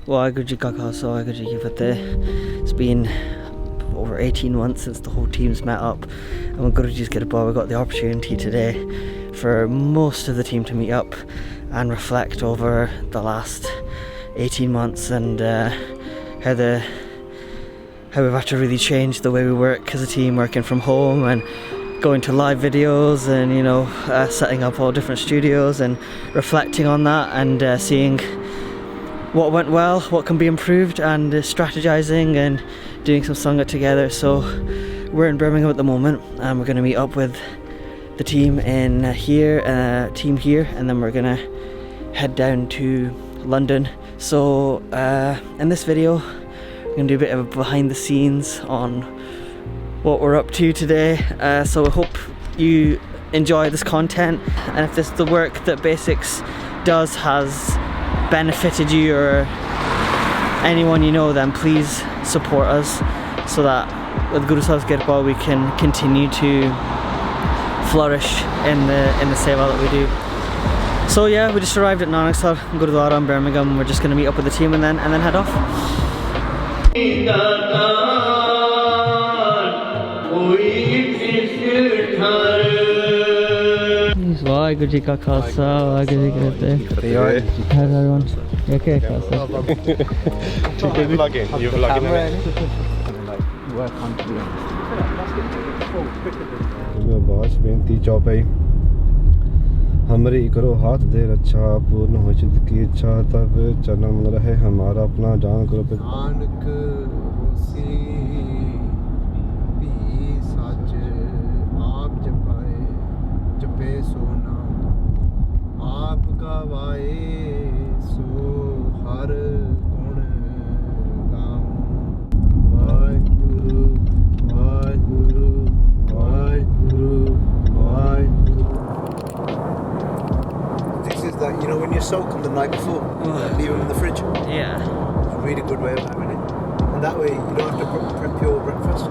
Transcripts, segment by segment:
WhyGuru Ji Ka Khalsa, WhyGuru Ji Ki Fateh. It's been over 18 months since the whole team's met up, and when Guru Ji's Kirbal, we got the opportunity today for most of the team to meet up and reflect over the last 18 months and how we've had to really change the way we work as a team, working from home and going to live videos, and you know, setting up all different studios and reflecting on that, and seeing what went well, what can be improved, and strategizing and doing some Sangat together. So we're in Birmingham at the moment, and we're going to meet up with the team in here, and then we're going to head down to London. So in this video we're going to do a bit of a behind the scenes on what we're up to today. So I hope you enjoy this content, and if the work that Basics does has benefited you or anyone you know, then please support us so that with Guru Sahib's Kirbal we can continue to flourish in the seva that we do. So yeah, we just arrived at Nanak Sahib Gurudwara in Birmingham. We're just going to meet up with the team and then head off. WhyGuru Ji Ka Khalsa, WhyGuru Ji Ki Fateh. How's everyone? You okay, Khalsa? You're vlogging, work on to बहुत बेनती चौपाई हमारी करो हाथ दे रक्षा पूर्ण हो चित की इच्छा तब जन्म रहे हमारा अपना जान करो नानक होसी पी सच आप जपाए जपे सोना आप गवाए सो हर गुण गाऊं Waheguru Waheguru WhyGuru, WhyGuru. This is that, you know, when you soak them the night before, leave them in the fridge. Yeah. It's a really good way of having it. And that way you don't have to prep your breakfast.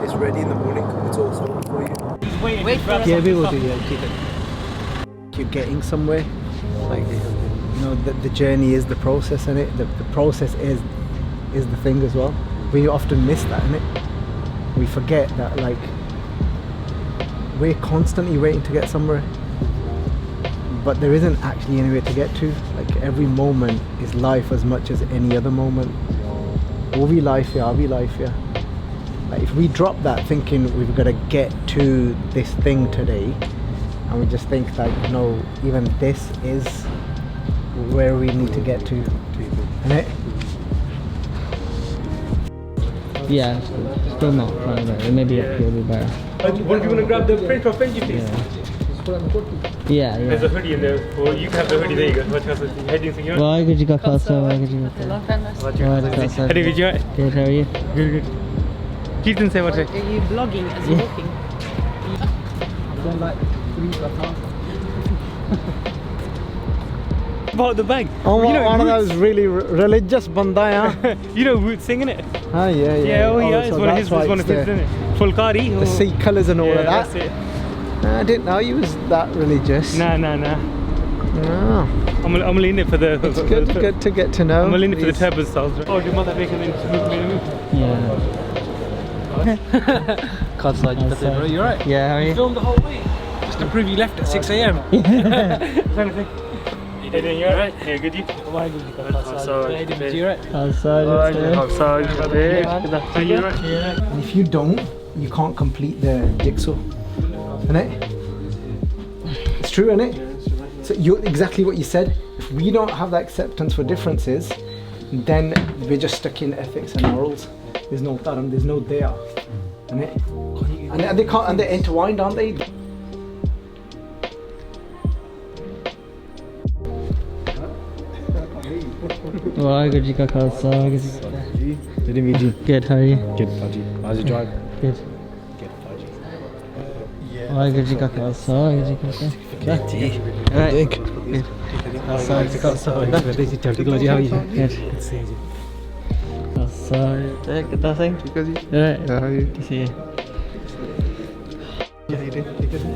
It's ready in the morning. It's all sorted for you. Wait for us. Yeah, we will do. Yeah, keep it. You're getting somewhere. Like, you know, the journey is the process, and the process is the thing as well. We often miss that, innit? We forget that, like, we're constantly waiting to get somewhere, but there isn't actually anywhere to get to. Like, every moment is life as much as any other moment. Will we life here? Are we life here? Like, if we drop that thinking we've got to get to this thing today, and we just think that, you know, even this is where we need to get to, innit? Yeah, still not quite right. Maybe up here will be better. Do you want to grab the print of Benji, please? Yeah. There's a hoodie in there. Or you can have the hoodie. There you go. What's the heading thing? WhyGuru Ji Ka Khalsa, WhyGuru Ji Ki Fateh. Long time no see. How do you do it? Good, how are you? Good. Keaton, say what? Are you vlogging as you're walking? About the bag. Oh, you know, one of those really religious banda, yeah. You know Woot singing it? Oh, yeah. Yeah, oh yeah, it's so one of his, that's why isn't it? Fulkari. the Sikh colours and all Yeah, of that. that's it. I didn't know you was that religious. Nah. Oh, I'm only in it for the... it's good to get to know. I'm only in it for the these- turban styles. Oh, do mother make a move? Yeah. Khalsa, you alright? Yeah, how are you? Filmed the whole way, just to prove you left at 6 AM. Trying to think. You doing alright? Yeah, good, you? WhyGuru Ji Ka Khalsa. Hey, David, you alright? Khalsa, And if you don't, you can't complete the jigsaw, innit? It's true, innit? So you're exactly what you said. If we don't have that acceptance for differences, then we're just stuck in ethics and morals. There's no dharam, there's no daya, innit? And they can't, and they're intertwined, aren't they? WhyGuru Ji Ka Khalsa, WhyGuru Ji Ki Fateh. Good to meet you. Good, how are you? Good, Faji. How's your drive? Good. Good, Faji. WhyGuru Ji Ka Khalsa, WhyGuru Ji Ki Fateh. Alright. Good. Khalsa, WhyGuru Ji Ka Khalsa. Good. How are you? Good. Khalsa, good nothing? Alright. How are you? Good to see you. You're doing it differently.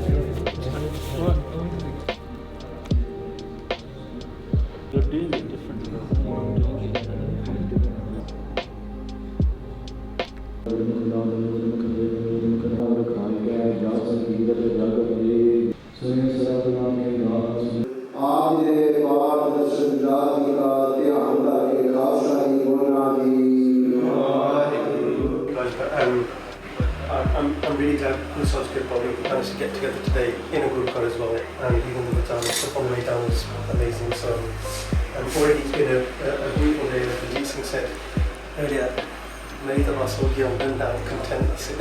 I'm really glad we're such a good body. We managed to get together today in a group car as well, and even the stuff on the way down was amazing. So already it's been a beautiful day, like the leasing said earlier. Many of us all here on down content, that's it.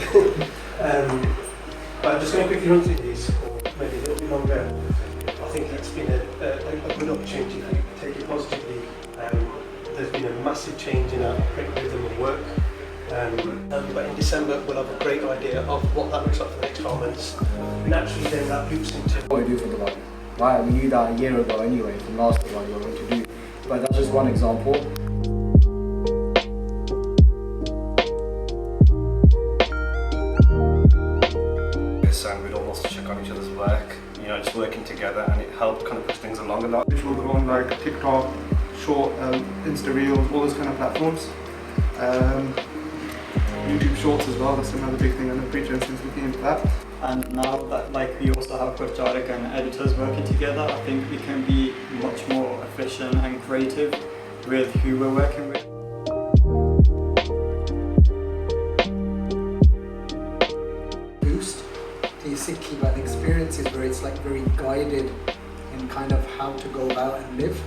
But I'm just going to quickly run through these, or maybe a little bit longer. I think it's been a good opportunity to take it positively. There's been a massive change in our operating rhythm of work. But in December we'll have a great idea of what that looks like for the next 12 months. Naturally then that loops into what we do for the body. Right, we knew that a year ago anyway from last year what we were going to do. But that's just one example. And we'd almost check on each other's work, you know, just working together, and it helped kind of push things along a lot. Which will go on like TikTok, Short, Insta Reels, all those kind of platforms. YouTube Shorts as well, that's another big thing, and the preacher since looking into that. And now that we also have Parchar and editors working together, I think we can be much more efficient and creative with who we're working with. Boost the Sikhi like experiences where it's like very guided in kind of how to go about and live.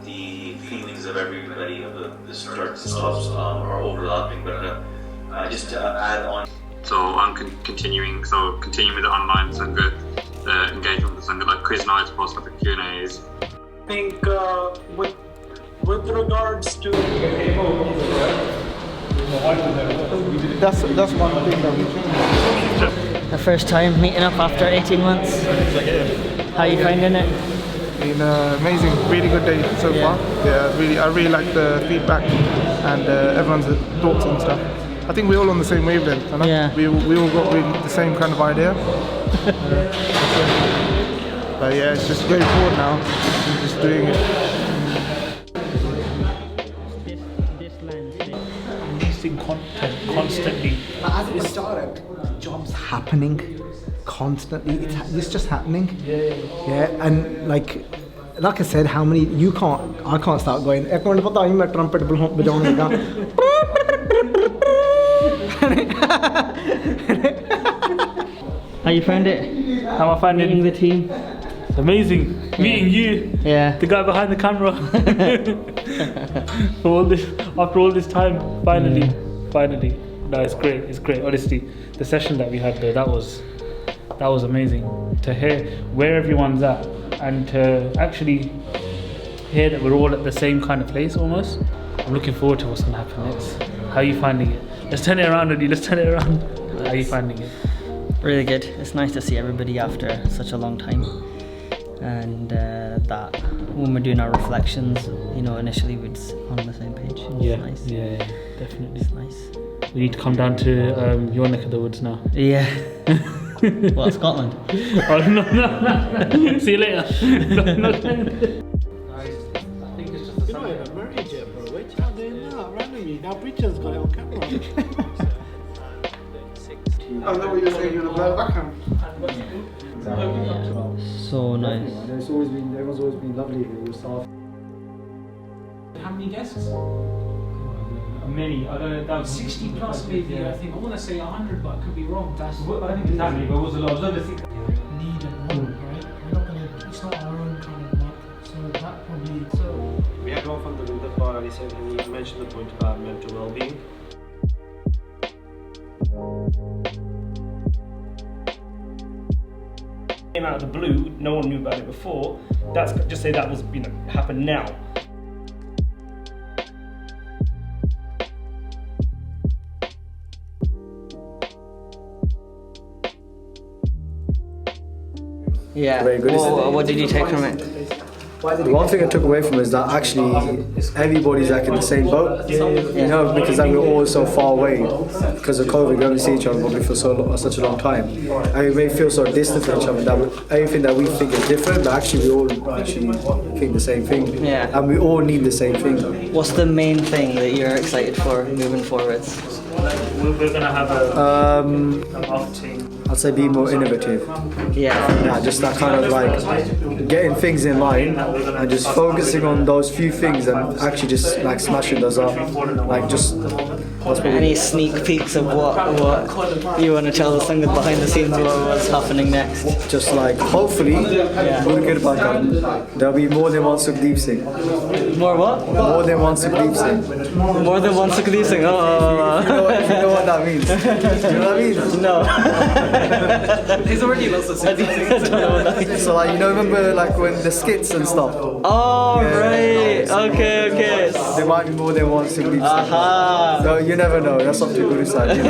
The feelings of everybody, of the starts and stops are overlapping, but just to add on. So I'm continuing with the online Sangat engagement with the Sangat, like quiz nights, plus like the Q&As. I think with regards to that's one thing that we changed. The first time meeting up after 18 months. How are you finding it? Been amazing, really good day so far. Yeah, I really like the feedback and everyone's thoughts and stuff. I think we're all on the same wavelength. And yeah. We all got really the same kind of idea. But yeah, it's just going forward now. We're just doing it. Releasing content constantly. But as we started, jobs happening constantly. It's just happening. Yeah, and like I said, how many I can't start going. एक minute पता है मैं trumpet बजाने लगा. How you found it? How I found meeting it? the team. It's amazing. Meeting you. Yeah. The guy behind the camera. After all this time, finally. No, it's great. It's great. Honestly, the session that we had there, that was amazing. To hear where everyone's at and to actually hear that we're all at the same kind of place almost. I'm looking forward to what's going to happen next. How are you finding it? Let's turn it around, Eddie. Let's turn it around. How are you finding it? Really good. It's nice to see everybody after such a long time. And that when we're doing our reflections, you know, initially we'd on the same page. Yeah, nice. yeah, definitely. It's nice. We need to come down to your neck of the woods now. Yeah. What, Scotland? Oh, no. See you later. No. I think it's just a marriage yet, bro. Wait out there now, randomly. Now Preacher's got it on camera. I know what you're saying, you're the blur backhand. So nice. Everyone's always been lovely here, yourself. How many guests? Many. I don't know. That was 60 plus, maybe. I think. I want to say 100, but I could be wrong. That's. I think it's that many, but it was a lot. Need and want, right? We're not gonna. It's not our own kind of market. So that probably. So. We had one from the winter bar, and he said he mentioned the point about mental well-being. Came out of the blue. No one knew about it before. That's just say that was happened now. Yeah. Very good. What did you take from it? The one thing I took away from it is that actually everybody's like in the same boat, you know, because like we're all so far away because of COVID. We haven't seen each other probably for such a long time, and we may feel so distant from each other that everything that we think is different, but actually we all actually think the same thing, and we all need the same thing. What's the main thing that you're excited for moving forwards? We're gonna have a marketing. I'd say be more innovative. Yeah, just that kind of like getting things in line and just focusing on those few things and actually just like smashing those up. Like just. Any sneak peeks of what you want to tell the Sangat behind the scenes what's happening next? Just like hopefully, there'll be more than one Sukhdeep Singh. More what? More than one Sukhdeep Singh. More than one Sukhdeep Singh. Oh. If you know what that means. Do you know what I mean? No. There's already lots of Sukhdeep Singhs. I don't know what that means. So like remember like when the skits and stuff. Oh right. Okay. There might be more than one Sukhdeep Singh. So you never know. That's up to Guru side. You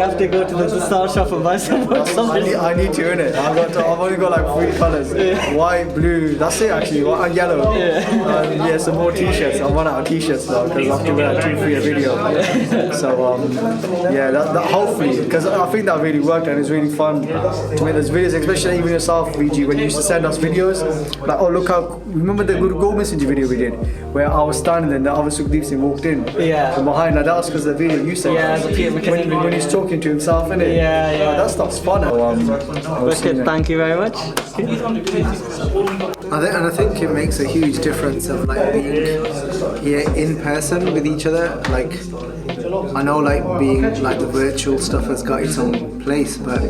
have to go to the style shop and buy some more colours. I need to, innit? I've only got like 3 colours. White, blue. That's it actually. White and yellow. Some more t-shirts. I run out of t-shirts now because I have to wear 2 for a video. So that hopefully, because I think that really worked and it's really fun to make those videos, especially even yourself, VG, when you used to send us videos. Like, oh look how. Remember the Guru Gobind video we did, where I was standing and the other Sukhdeep Singh walked in. From behind, like that was because of the video you sent. When he's talking to himself, innit? That stuff's fun. Wicked, thank you very much. I think it makes a huge difference of like being here in person with each other. Like I know like being like the virtual stuff has got its own place, but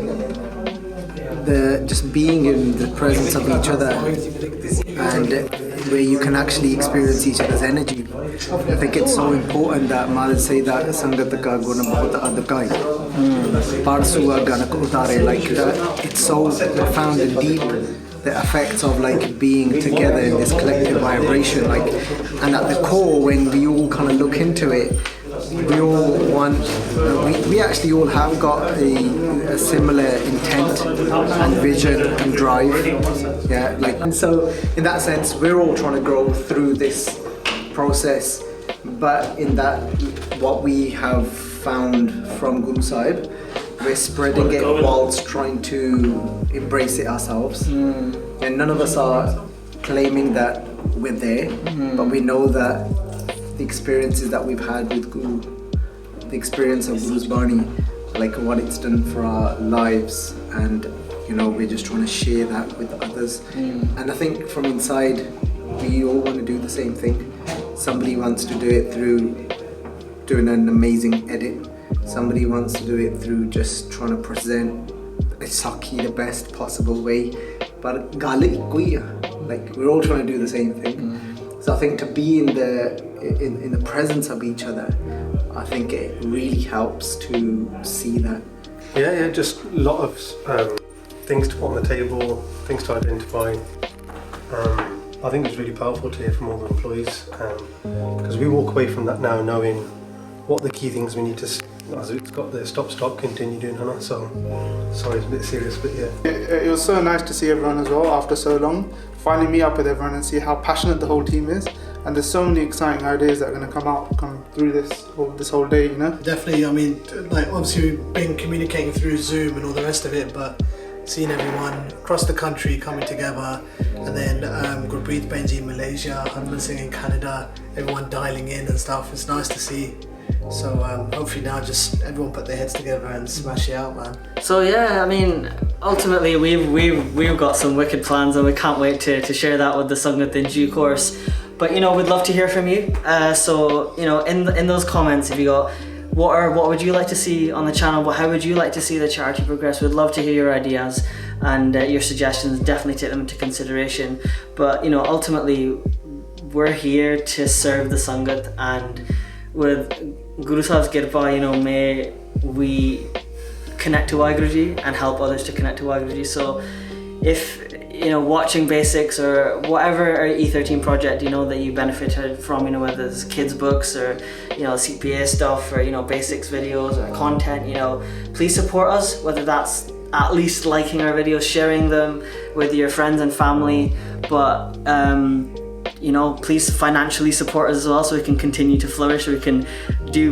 just being in the presence of each other and where you can actually experience each other's energy. I think it's so important that Maharaj say that Sangat ka guna bahut adhkai. Parsuwa ganak utare, like it's so profound and deep, the effects of like being together in this collective vibration, like, and at the core when we all kind of look into it, we all want, we actually all have got a similar intent and vision and drive, and so in that sense we're all trying to grow through this process, but in that what we have found from Guru Sahib, we're spreading it whilst trying to embrace it ourselves, and none of us are claiming that we're there, but we know that the experiences that we've had with Guru, the experience of Guru's Bani, like what it's done for our lives, and we're just trying to share that with others. And I think from inside we all want to do the same thing. Somebody wants to do it through doing an amazing edit, somebody wants to do it through just trying to present a Sakhi the best possible way, but like we're all trying to do the same thing. So I think to be in the presence of each other, I think it really helps to see that. Just a lot of things to put on the table, things to identify. I think it's really powerful to hear from all the employees, because we walk away from that now knowing what the key things we need to, as it's got the stop, continue doing, Hannah. So, sorry, it's a bit serious, but yeah. It was so nice to see everyone as well after so long. Finally meet up with everyone and see how passionate the whole team is. And there's so many exciting ideas that are going to come through this whole day, Definitely, I mean, like obviously we've been communicating through Zoom and all the rest of it, but seeing everyone across the country coming together, and then Gurpreet Benji in Malaysia, Hanman Singh in Canada, everyone dialing in and stuff, it's nice to see. So hopefully now just everyone put their heads together and smash it out, man. So yeah, I mean, ultimately we've got some wicked plans and we can't wait to share that with the Sangat in due course. But we'd love to hear from you. So in those comments, if you got what would you like to see on the channel? How would you like to see the charity progress? We'd love to hear your ideas and your suggestions. Definitely take them into consideration. But ultimately, we're here to serve the Sangat, and with Guru Sahib's Kirpa, may we connect to WhyGuru and help others to connect to WhyGuru. So if watching Basics or whatever our E13 project that you benefited from, whether it's kids books or CPA stuff or Basics videos or content, please support us, whether that's at least liking our videos, sharing them with your friends and family, but you know, please financially support us as well, so we can continue to flourish, so we can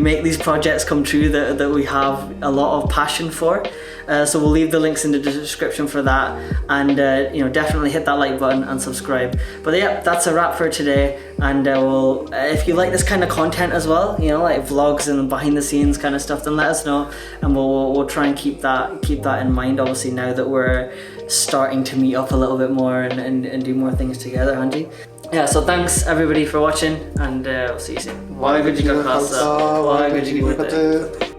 make these projects come true that we have a lot of passion for. So we'll leave the links in the description for that, and you know, definitely hit that like button and subscribe. But yeah, that's a wrap for today, and if you like this kind of content as well, you know, like vlogs and behind the scenes kind of stuff, then let us know, and we'll try and keep that in mind, obviously, now that we're starting to meet up a little bit more and do more things together, Hanji. Yeah, so thanks everybody for watching, and we'll see you soon. WhyGuru Ji Ka Khalsa, WhyGuru Ji Ki Fateh.